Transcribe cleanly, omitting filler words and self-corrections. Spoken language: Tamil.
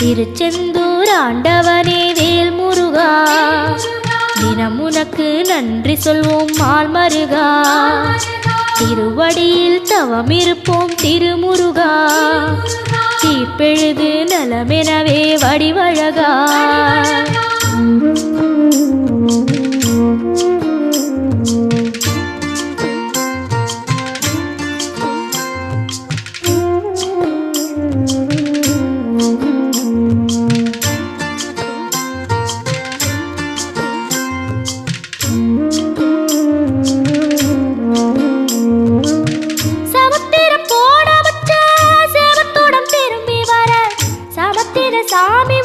திருச்செந்தூர் ஆண்டவனே வேல் முருகா, தினம் உனக்கு நன்றி சொல்வோம் மால் மருகா. திருவடியில் தவம் இருப்போம் திருமுருகா, தீப்பெழுது நலமெனவே வடிவழகா. சாமி